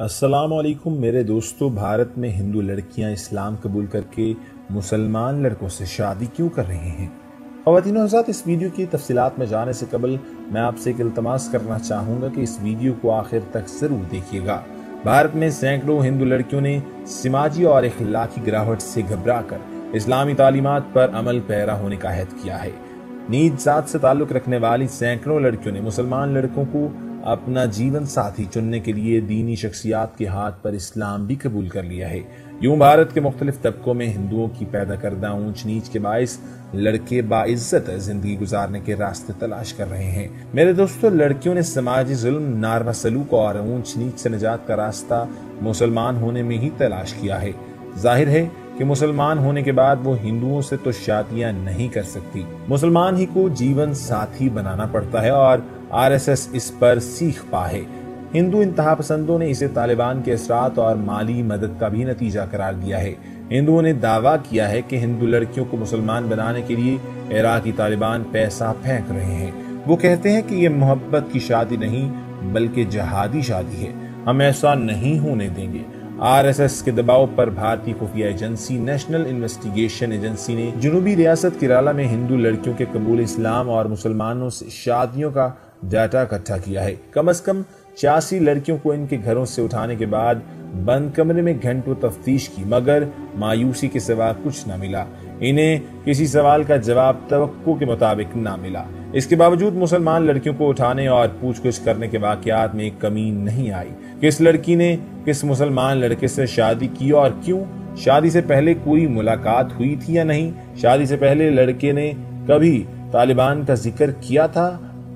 السلام علیکم میرے دوستو، بھارت میں ہندو لڑکیاں اسلام قبول کر کے مسلمان لڑکوں سے شادی کیوں کر رہے ہیں؟ خواتین و حضرات، اس ویڈیو کی تفصیلات میں جانے سے قبل میں آپ سے ایک التماس کرنا چاہوں گا کہ اس ویڈیو کو آخر تک ضرور دیکھیے گا۔ بھارت میں سینکڑوں ہندو لڑکیوں نے سماجی اور اخلاقی گراوٹ سے گھبرا کر اسلامی تعلیمات پر عمل پیرا ہونے کا عہد کیا ہے۔ نیز ذات سے تعلق رکھنے والی سینکڑوں لڑکیوں نے مسلمان لڑکوں کو اپنا جیون ساتھی چننے کے لیے دینی شخصیات کے ہاتھ پر اسلام بھی قبول کر لیا ہے۔ یوں بھارت کے مختلف طبقوں میں ہندوؤں کی پیدا کردہ اونچ نیچ کے باعث لڑکے باعزت زندگی گزارنے کے راستے تلاش کر رہے ہیں۔ میرے دوستو، لڑکیوں نے سماجی ظلم، ناروا سلوک اور اونچ نیچ سے نجات کا راستہ مسلمان ہونے میں ہی تلاش کیا ہے۔ ظاہر ہے کہ مسلمان ہونے کے بعد وہ ہندوؤں سے تو شادیاں نہیں کر سکتی، مسلمان ہی کو جیون ساتھی بنانا پڑتا ہے، اور RSS اس پر سیکھ پا ہے۔ ہندو انتہا پسندوں نے اسے طالبان کے اثرات اور مالی مدد کا بھی نتیجہ قرار دیا ہے۔ ہندوؤں نے دعویٰ کیا ہے کہ ہندو لڑکیوں کو مسلمان بنانے کے لیے عراقی طالبان پیسہ پھینک رہے ہیں۔ وہ کہتے ہیں کہ یہ محبت کی شادی نہیں بلکہ جہادی شادی ہے، ہم ایسا نہیں ہونے دیں گے۔ RSS کے دباؤ پر بھارتی خفیہ ایجنسی نیشنل انویسٹیگیشن ایجنسی نے جنوبی ریاست کیرالہ میں ہندو لڑکیوں کے قبول اسلام اور مسلمانوں سے شادیوں کا ڈیٹا اکٹھا کیا ہے۔ کم از کم 86 لڑکیوں کو ان کے گھروں سے اٹھانے کے بعد بند کمرے میں گھنٹوں تفتیش کی، مگر مایوسی کے سوا کچھ نہ ملا۔ انہیں کسی سوال کا جواب توقع کے مطابق نہ ملا۔ اس کے باوجود مسلمان لڑکیوں کو اٹھانے اور پوچھ گچھ کرنے کے واقعات میں ایک کمی نہیں آئی۔ کس لڑکی نے کس مسلمان لڑکے سے شادی کی اور کیوں؟ شادی سے پہلے کوئی ملاقات ہوئی تھی یا نہیں؟ شادی سے پہلے لڑکے نے کبھی طالبان کا ذکر کیا تھا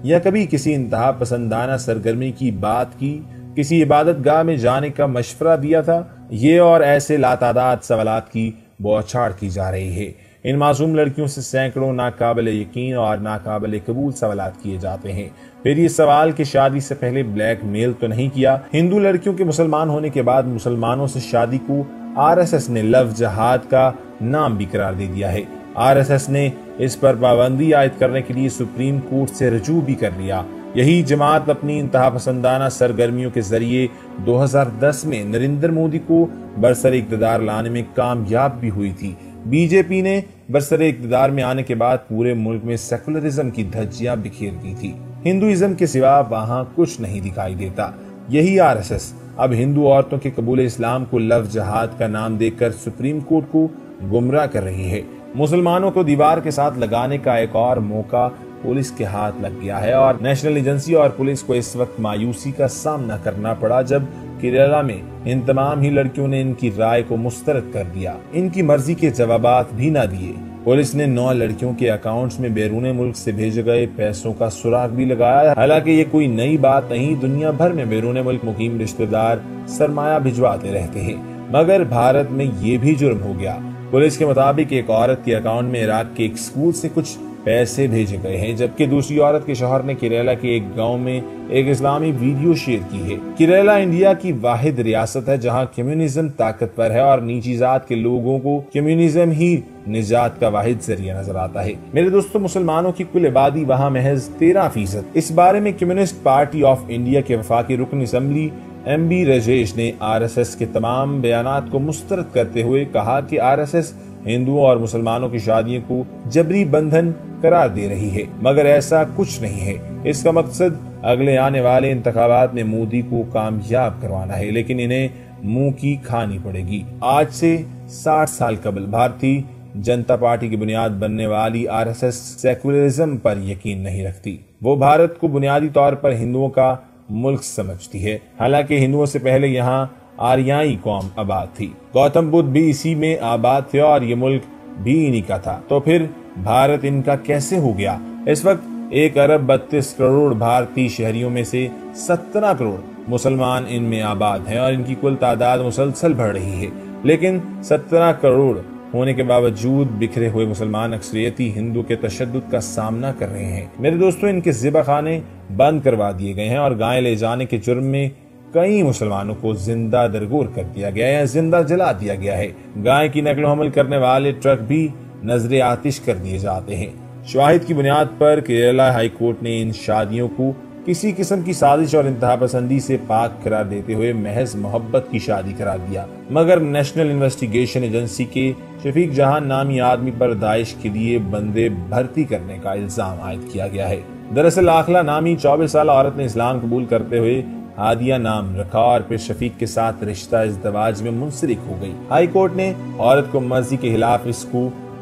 یا کبھی کسی انتہا پسندانہ سرگرمی کی بات کی، کسی عبادت گاہ میں جانے کا مشورہ دیا تھا؟ یہ اور ایسے لاتعداد سوالات کی بوچھاڑ کی جا رہی ہے۔ ان معصوم لڑکیوں سے سینکڑوں ناقابل یقین اور ناقابل قبول سوالات کیے جاتے ہیں۔ پھر یہ سوال کہ شادی سے پہلے بلیک میل تو نہیں کیا؟ ہندو لڑکیوں کے مسلمان ہونے کے بعد مسلمانوں سے شادی کو RSS نے لفظ جہاد کا نام بھی قرار دے دیا ہے۔ RSS نے اس پر پابندی عائد کرنے کے لیے سپریم کورٹ سے رجوع بھی کر لیا۔ یہی جماعت اپنی انتہا پسندانہ سرگرمیوں کے ذریعے 2010 میں نریندر مودی کو برسر اقتدار لانے میں کامیاب بھی ہوئی تھی۔ BJP نے برسر اقتدار میں آنے کے بعد پورے ملک میں سیکولرزم کی دھجیاں بکھیر دی تھی۔ ہندوازم کے سوا وہاں کچھ نہیں دکھائی دیتا۔ یہی RSS اب ہندو عورتوں کے قبول اسلام کو لفظ جہاد کا نام دے کر سپریم کورٹ کو گمراہ کر رہی ہے۔ مسلمانوں کو دیوار کے ساتھ لگانے کا ایک اور موقع پولیس کے ہاتھ لگ گیا ہے، اور نیشنل ایجنسی اور پولیس کو اس وقت مایوسی کا سامنا کرنا پڑا جب کیرالہ میں ان تمام ہی لڑکیوں نے ان کی رائے کو مسترد کر دیا، ان کی مرضی کے جوابات بھی نہ دیے۔ پولیس نے 9 لڑکیوں کے اکاؤنٹس میں بیرون ملک سے بھیجے گئے پیسوں کا سراغ بھی لگایا۔ حالانکہ یہ کوئی نئی بات نہیں، دنیا بھر میں بیرون ملک مقیم رشتہ دار سرمایہ بھجواتے رہتے ہیں، مگر بھارت میں یہ بھی جرم ہو گیا۔ پولیس کے مطابق ایک عورت کے اکاؤنٹ میں عراق کے ایک اسکول سے کچھ پیسے بھیجے گئے ہیں، جبکہ دوسری عورت کے شوہر نے کیرالہ کے ایک گاؤں میں ایک اسلامی ویڈیو شیئر کی ہے۔ کیرالہ انڈیا کی واحد ریاست ہے جہاں کمیونزم طاقتور ہے، اور نیچی ذات کے لوگوں کو کمیونزم ہی نجات کا واحد ذریعہ نظر آتا ہے۔ میرے دوستو، مسلمانوں کی کل آبادی وہاں محض 13%۔ اس بارے میں کمیونسٹ پارٹی آف انڈیا کے وفاقی رکن اسمبلی MB راجیش نے RSS کے تمام بیانات کو مسترد کرتے ہوئے کہا کہ RSS ہندوؤں اور مسلمانوں کی شادیوں کو جبری بندھن قرار دے رہی ہے، مگر ایسا کچھ نہیں ہے۔ اس کا مقصد اگلے آنے والے انتخابات میں مودی کو کامیاب کروانا ہے، لیکن انہیں منہ کی کھانی پڑے گی۔ آج سے 60 سال قبل بھارتی جنتا پارٹی کی بنیاد بننے والی RSS سیکولرزم پر یقین نہیں رکھتی۔ وہ بھارت کو بنیادی طور پر ہندوؤں کا ملک سمجھتی ہے، حالانکہ ہندوؤں سے پہلے یہاں آریائی قوم آباد تھی۔ گوتم بدھ بھی اسی میں آباد تھے اور یہ ملک بھی انہی کا تھا، تو پھر بھارت ان کا کیسے ہو گیا؟ اس وقت 1 ارب 32 کروڑ بھارتی شہریوں میں سے 17 کروڑ مسلمان ان میں آباد ہیں، اور ان کی کل تعداد مسلسل بڑھ رہی ہے۔ لیکن 17 کروڑ ہونے کے باوجود بکھرے ہوئے مسلمان اکثریتی ہندو کے تشدد کا سامنا کر رہے ہیں۔ میرے دوستو، ان کے ذبح خانے بند کروا دیے گئے ہیں، اور گائے لے جانے کے جرم میں کئی مسلمانوں کو زندہ درگور کر دیا گیا ہے یا زندہ جلا دیا گیا ہے۔ گائے کی نقل و حمل کرنے والے ٹرک بھی نظر آتش کر دیے جاتے ہیں۔ شواہد کی بنیاد پر کیرالہ ہائی کورٹ نے ان شادیوں کو کسی قسم کی سازش اور انتہا پسندی سے پاک قرار دیتے ہوئے محض محبت کی شادی قرار دیا، مگر نیشنل انویسٹیگیشن ایجنسی کے شفیق جہان نامی آدمی پر داعش کے لیے بندے بھرتی کرنے کا الزام عائد کیا گیا ہے۔ دراصل آخلا نامی 24 سالہ عورت نے اسلام قبول کرتے ہوئے ہادیہ نام رکھا اور پھر شفیق کے ساتھ رشتہ ازدواج میں منسلک ہو گئی۔ ہائی کورٹ نے عورت کو مرضی کے خلاف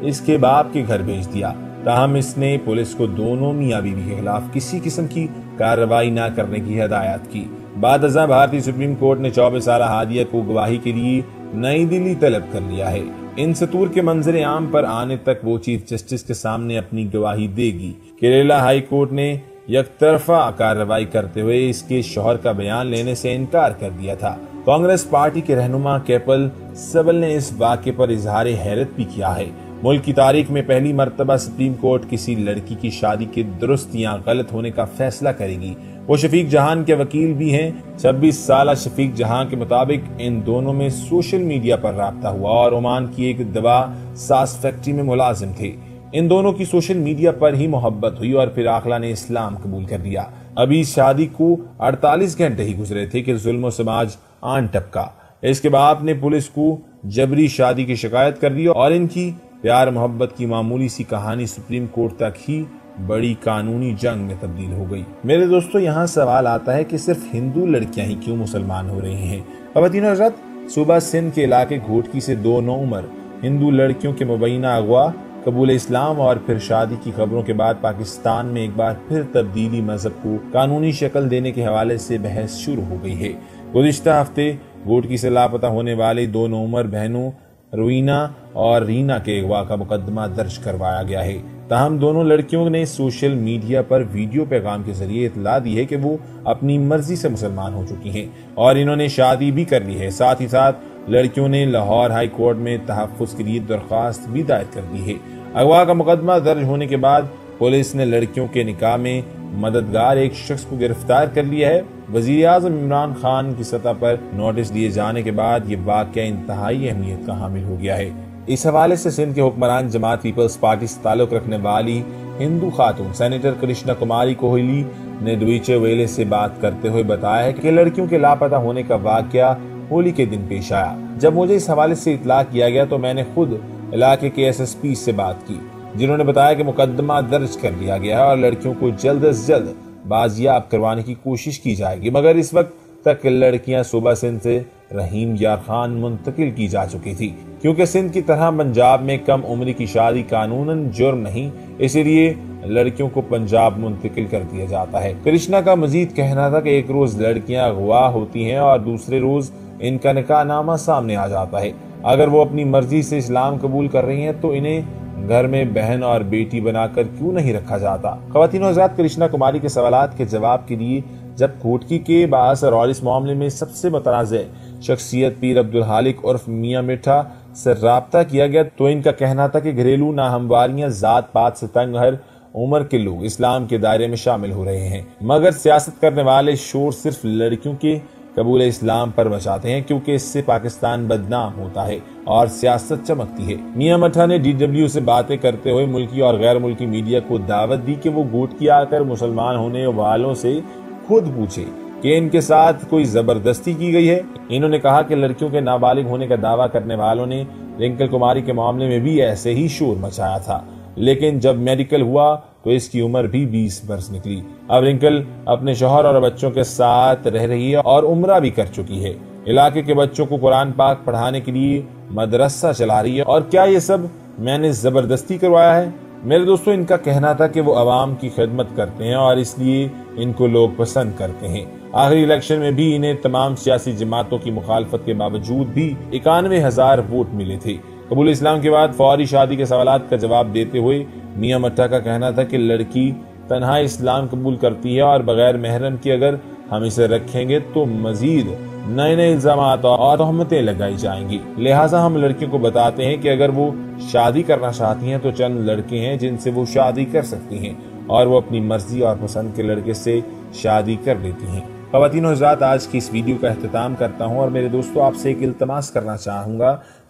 اس کے باپ کے گھر بھیج دیا، تاہم اس نے پولیس کو دونوں میاں بیوی کے خلاف کسی قسم کی کارروائی نہ کرنے کی ہدایت کی۔ بعد ازاں بھارتی سپریم کورٹ نے 24 سالہ ہادیہ کو گواہی کے لیے نئی دلی طلب کر لیا ہے۔ ان سطور کے منظر عام پر آنے تک وہ چیف جسٹس کے سامنے اپنی گواہی دے گی۔ کیرلا ہائی کورٹ نے یک طرفہ کارروائی کرتے ہوئے اس کے شوہر کا بیان لینے سے انکار کر دیا تھا۔ کانگریس پارٹی کے رہنما کیپل سبل نے اس واقعے پر اظہار حیرت بھی کیا ہے۔ ملک کی تاریخ میں پہلی مرتبہ سپریم کورٹ کسی لڑکی کی شادی کے درست یا غلط ہونے کا فیصلہ کرے گی۔ وہ شفیق جہان کے وکیل بھی ہیں۔ 26 سالہ شفیق جہان کے مطابق ان دونوں میں سوشل میڈیا پر رابطہ ہوا اور عمان کی ایک دوا ساز فیکٹری میں ملازم تھے۔ ان دونوں کی سوشل میڈیا پر ہی محبت ہوئی اور پھر آخلا نے اسلام قبول کر لیا۔ ابھی شادی کو 48 گھنٹے ہی گزرے تھے کہ ظلم و سماج آن ٹپکا۔ اس کے باپ نے پولیس کو جبری شادی کی شکایت کر دی اور ان کی پیار محبت کی معمولی سی کہانی سپریم کورٹ تک ہی بڑی قانونی جنگ میں تبدیل ہو گئی۔ میرے دوستو، یہاں سوال آتا ہے کہ صرف ہندو لڑکیاں ہی کیوں مسلمان ہو رہی ہیں؟ خواتین و حضرات، صوبہ سندھ کے علاقے گھوٹکی سے 2 نوعمر ہندو لڑکیوں کے مبینہ اغوا، قبول اسلام اور پھر شادی کی خبروں کے بعد پاکستان میں ایک بار پھر تبدیلی مذہب کو قانونی شکل دینے کے حوالے سے بحث شروع ہو گئی ہے۔ گزشتہ ہفتے گھوٹکی سے لاپتہ ہونے والی 2 نوعمر بہنوں روینا اور رینا کے اغوا کا مقدمہ درج کروایا گیا ہے۔ تاہم دونوں لڑکیوں نے سوشل میڈیا پر ویڈیو پیغام کے ذریعے اطلاع دی ہے کہ وہ اپنی مرضی سے مسلمان ہو چکی ہیں اور انہوں نے شادی بھی کر لی ہے۔ ساتھ ہی ساتھ لڑکیوں نے لاہور ہائی کورٹ میں تحفظ کے لیے درخواست بھی دائر کر دی ہے۔ اغوا کا مقدمہ درج ہونے کے بعد پولیس نے لڑکیوں کے نکاح میں مددگار ایک شخص کو گرفتار کر لیا ہے۔ وزیر اعظم عمران خان کی سطح پر نوٹس دیے جانے کے بعد یہ واقعہ انتہائی اہمیت کا حامل ہو گیا ہے۔ اس حوالے سے سندھ کے حکمران جماعت پیپلز پارٹی سے تعلق رکھنے والی ہندو خاتون سینیٹر کرشنا کماری کوہلی نے ڈویچے ویلے سے بات کرتے ہوئے بتایا ہے کہ لڑکیوں کے لاپتہ ہونے کا واقعہ ہولی کے دن پیش آیا۔ جب مجھے اس حوالے سے اطلاع کیا گیا تو میں نے خود علاقے کے SSP سے بات کی، جنہوں نے بتایا کہ مقدمہ درج کر لیا گیا ہے اور لڑکیوں کو جلد از جلد بازیاب کروانے کی کوشش کی جائے گی، مگر اس وقت تک لڑکیاں صوبہ سندھ سے رحیم یار خان منتقل کی جا چکی تھی۔ کیونکہ سندھ کی طرح پنجاب میں کم عمری کی شادی قانوناً جرم نہیں، اسی لیے لڑکیوں کو پنجاب منتقل کر دیا جاتا ہے۔ کرشنا کا مزید کہنا تھا کہ ایک روز لڑکیاں اغوا ہوتی ہیں اور دوسرے روز ان کا نکاح نامہ سامنے آ جاتا ہے۔ اگر وہ اپنی مرضی سے اسلام قبول کر رہی ہیں تو انہیں گھر میں بہن اور بیٹی بنا کر کیوں نہیں رکھا جاتا؟ خواتین و حضرات، کرشنا کماری کے سوالات کے جواب کے لیے جب گھوٹکی کے بااثر اور اس معاملے میں سب سے متنازع شخصیت پیر عبدالحالق عرف میاں میٹھا سے رابطہ کیا گیا تو ان کا کہنا تھا کہ گھریلو ناہمواریاں ذات پات سے تنگ ہر عمر کے لوگ اسلام کے دائرے میں شامل ہو رہے ہیں، مگر سیاست کرنے والے شور صرف لڑکیوں کے قبول اسلام پر مچاتے ہیں کیونکہ اس سے پاکستان بدنام ہوتا ہے اور سیاست چمکتی ہے۔ میاں مٹھا نے DW سے باتیں کرتے ہوئے ملکی اور غیر ملکی میڈیا کو دعوت دی کہ وہ گھوٹکی آ کر مسلمان ہونے والوں سے خود پوچھے کہ ان کے ساتھ کوئی زبردستی کی گئی ہے۔ انہوں نے کہا کہ لڑکیوں کے نابالغ ہونے کا دعویٰ کرنے والوں نے رنکل کماری کے معاملے میں بھی ایسے ہی شور مچایا تھا، لیکن جب میڈیکل ہوا تو اس کی عمر بھی 20 برس نکلی۔ اب رنکل اپنے شوہر اور بچوں کے ساتھ رہ رہی ہے اور عمرہ بھی کر چکی ہے۔ علاقے کے بچوں کو قرآن پاک پڑھانے کے لیے مدرسہ چلا رہی ہے۔ اور کیا یہ سب میں نے زبردستی کروایا ہے؟ میرے دوستو، ان کا کہنا تھا کہ وہ عوام کی خدمت کرتے ہیں اور اس لیے ان کو لوگ پسند کرتے ہیں۔ آخری الیکشن میں بھی انہیں تمام سیاسی جماعتوں کی مخالفت کے باوجود بھی 91,000 ووٹ ملے تھے۔ قبول اسلام کے بعد فوری شادی کے سوالات کا جواب دیتے ہوئے میاں مٹھا کا کہنا تھا کہ لڑکی تنہا اسلام قبول کرتی ہے اور بغیر محرم کے اگر ہم اسے رکھیں گے تو مزید نئے الزامات اور تہمتیں لگائی جائیں گی، لہٰذا ہم لڑکیوں کو بتاتے ہیں کہ اگر وہ شادی کرنا چاہتی ہیں تو چند لڑکے ہیں جن سے وہ شادی کر سکتی ہیں اور وہ اپنی مرضی اور پسند کے لڑکے سے شادی کر لیتی ہیں۔ خواتین و حضرات، آج کی اس ویڈیو کا اختتام کرتا ہوں اور میرے دوستو آپ سے ایک التماس کرنا چاہوں گا